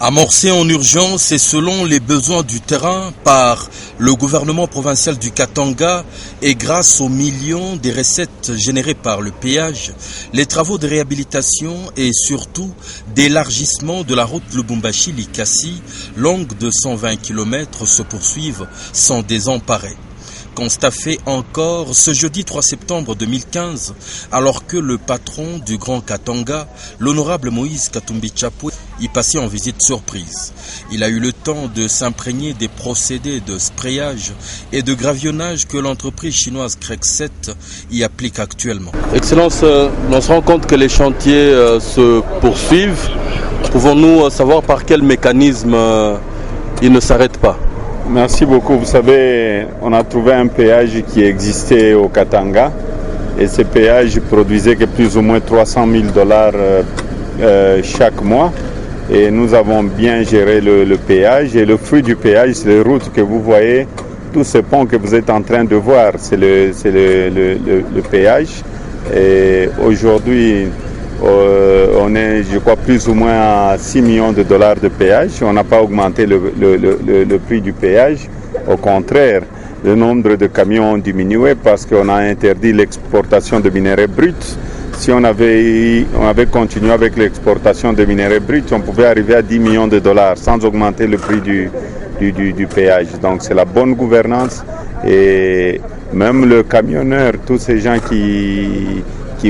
Amorcé en urgence et selon les besoins du terrain par le gouvernement provincial du Katanga et grâce aux millions des recettes générées par le péage, les travaux de réhabilitation et surtout d'élargissement de la route Lubumbashi-Likasi, longue de 120 km, se poursuivent sans désemparer. Constat fait encore ce jeudi 3 septembre 2015, alors que le patron du Grand Katanga, l'honorable Moïse Katumbi Chapwe, y passait en visite surprise. Il a eu le temps de s'imprégner des procédés de sprayage et de gravionnage que l'entreprise chinoise Krexet y applique actuellement. Excellence, on se rend compte que les chantiers se poursuivent. Pouvons-nous savoir par quel mécanisme ils ne s'arrêtent pas? Merci beaucoup. Vous savez, on a trouvé un péage qui existait au Katanga et ce péage produisait que plus ou moins $300,000 chaque mois. Et nous avons bien géré le péage et le fruit du péage, c'est les routes que vous voyez, tous ces ponts que vous êtes en train de voir, c'est le péage. Et aujourd'hui, on est, je crois, plus ou moins à $6 millions de péage. On n'a pas augmenté le prix du péage. Au contraire, le nombre de camions ont diminué parce qu'on a interdit l'exportation de minerais bruts. Si on avait continué avec l'exportation de minerais bruts, on pouvait arriver à $10 millions sans augmenter le prix du péage. Donc c'est la bonne gouvernance et même le camionneur, tous ces gens qui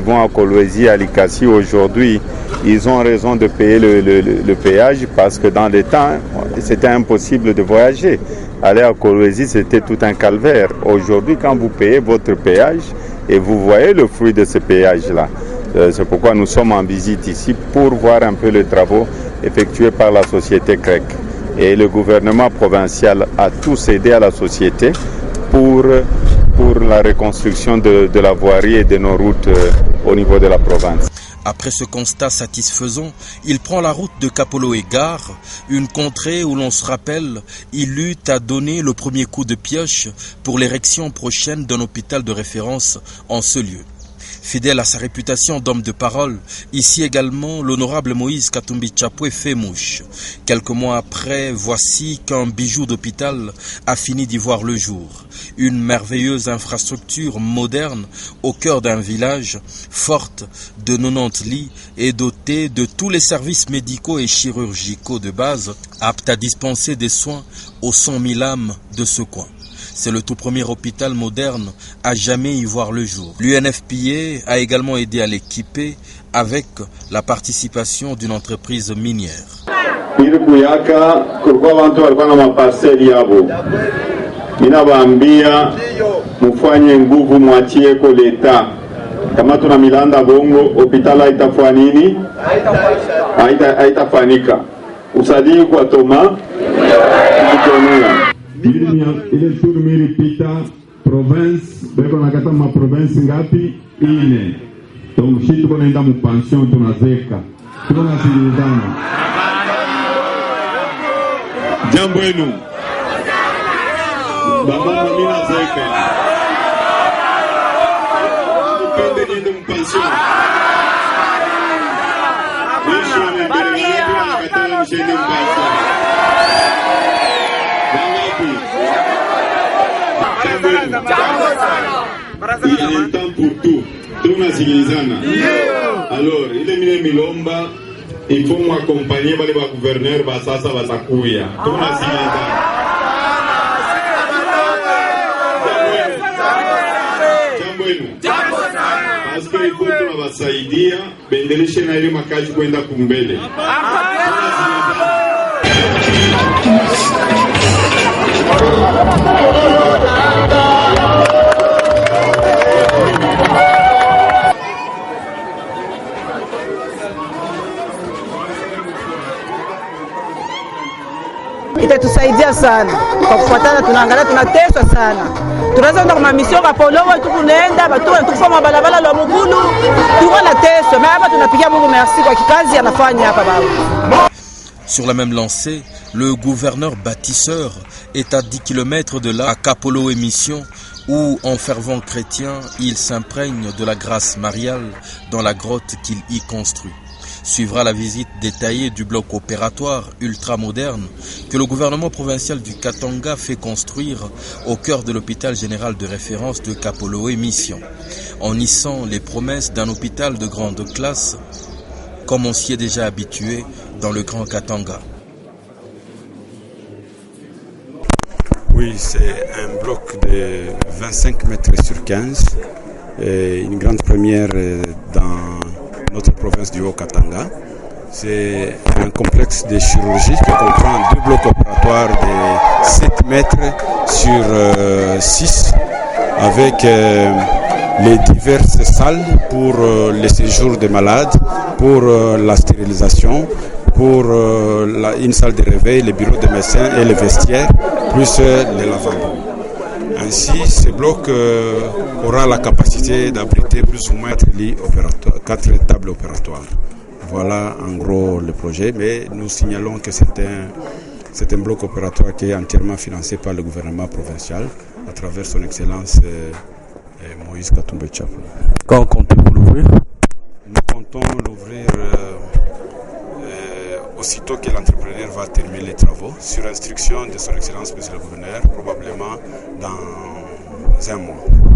vont à Kolwezi, à Likasi aujourd'hui, ils ont raison de payer le péage parce que dans les temps, c'était impossible de voyager. Aller à Kolwezi, c'était tout un calvaire. Aujourd'hui, quand vous payez votre péage, et vous voyez le fruit de ce péage-là, c'est pourquoi nous sommes en visite ici pour voir un peu les travaux effectués par la société CREC. Et le gouvernement provincial a tous aidé à la société pour la reconstruction de la voirie et de nos routes au niveau de la province. Après ce constat satisfaisant, il prend la route de Kapolo et Gare, une contrée où l'on se rappelle, il eut à donner le premier coup de pioche pour l'érection prochaine d'un hôpital de référence en ce lieu. Fidèle à sa réputation d'homme de parole, ici également l'honorable Moïse Katumbi Chapwe fait mouche. Quelques mois après, voici qu'un bijou d'hôpital a fini d'y voir le jour. Une merveilleuse infrastructure moderne au cœur d'un village, forte de 90 lits et dotée de tous les services médicaux et chirurgicaux de base, apte à dispenser des soins aux 100 000 âmes de ce coin. C'est le tout premier hôpital moderne à jamais y voir le jour. L'UNFPA a également aidé à l'équiper avec la participation d'une entreprise minière. Ninawaambia mufanye nguvu, mwachie ko leta. Kama tuna milanda bongo, hospitali haitafanya nini? Haitafanika. Usadii kwa toma ile turmiri pita province beko nakata ma province ngapi? 4. Donc shi tuko naenda mu pension, tunazeka, tuko nasikilizana. Jambo enu baba mina zeka upende niende mu pension il est temps pour tout. Tunasikilizana. Alors, ile mine milomba, il faut m'accompagner bale ba gouverneur ba sasa batakuya. Tunasikilizana. Jambo parce que il faut tunawasaidia bendeleshe na ile makazi kwenda kumbele. Itatusaidia sana kwa kufuatana, tunaangalia tunateswa sana. Tunaweza enda kwa mission Kapolo wetu tunaenda batu wanatufanya balabala la mugulu. Tuko na teso, mais hapa tunapigia Mungu merci kwa kikazi anafanya hapa baba. Sur la même lancée, le gouverneur bâtisseur est à 10 km de là, à Kapolo et Mission, où, en fervent chrétien, il s'imprègne de la grâce mariale dans la grotte qu'il y construit. Suivra la visite détaillée du bloc opératoire ultramoderne que le gouvernement provincial du Katanga fait construire au cœur de l'hôpital général de référence de Kapoloé Mission, en hissant les promesses d'un hôpital de grande classe, comme on s'y est déjà habitué dans le Grand Katanga. Oui, c'est un bloc de 25 mètres sur 15, une grande première dans notre province du Haut-Katanga. C'est un complexe de chirurgie qui comprend 2 blocs opératoires de 7 mètres sur 6 avec les diverses salles pour les séjours des malades, pour la stérilisation, pour une salle de réveil, les bureaux des médecins et les vestiaires, plus les lavabos. Ainsi, ce bloc aura la capacité d'abriter plus ou moins 4 tables opératoires. Voilà en gros le projet, mais nous signalons que c'est un bloc opératoire qui est entièrement financé par le gouvernement provincial à travers son Excellence Moïse Katumbi Tshapa. Quand comptez-vous l'ouvrir? Nous comptons l'ouvrir aussitôt que l'entrepreneur va terminer les travaux, sur instruction de son Excellence Monsieur le Gouverneur, probablement dans un mois.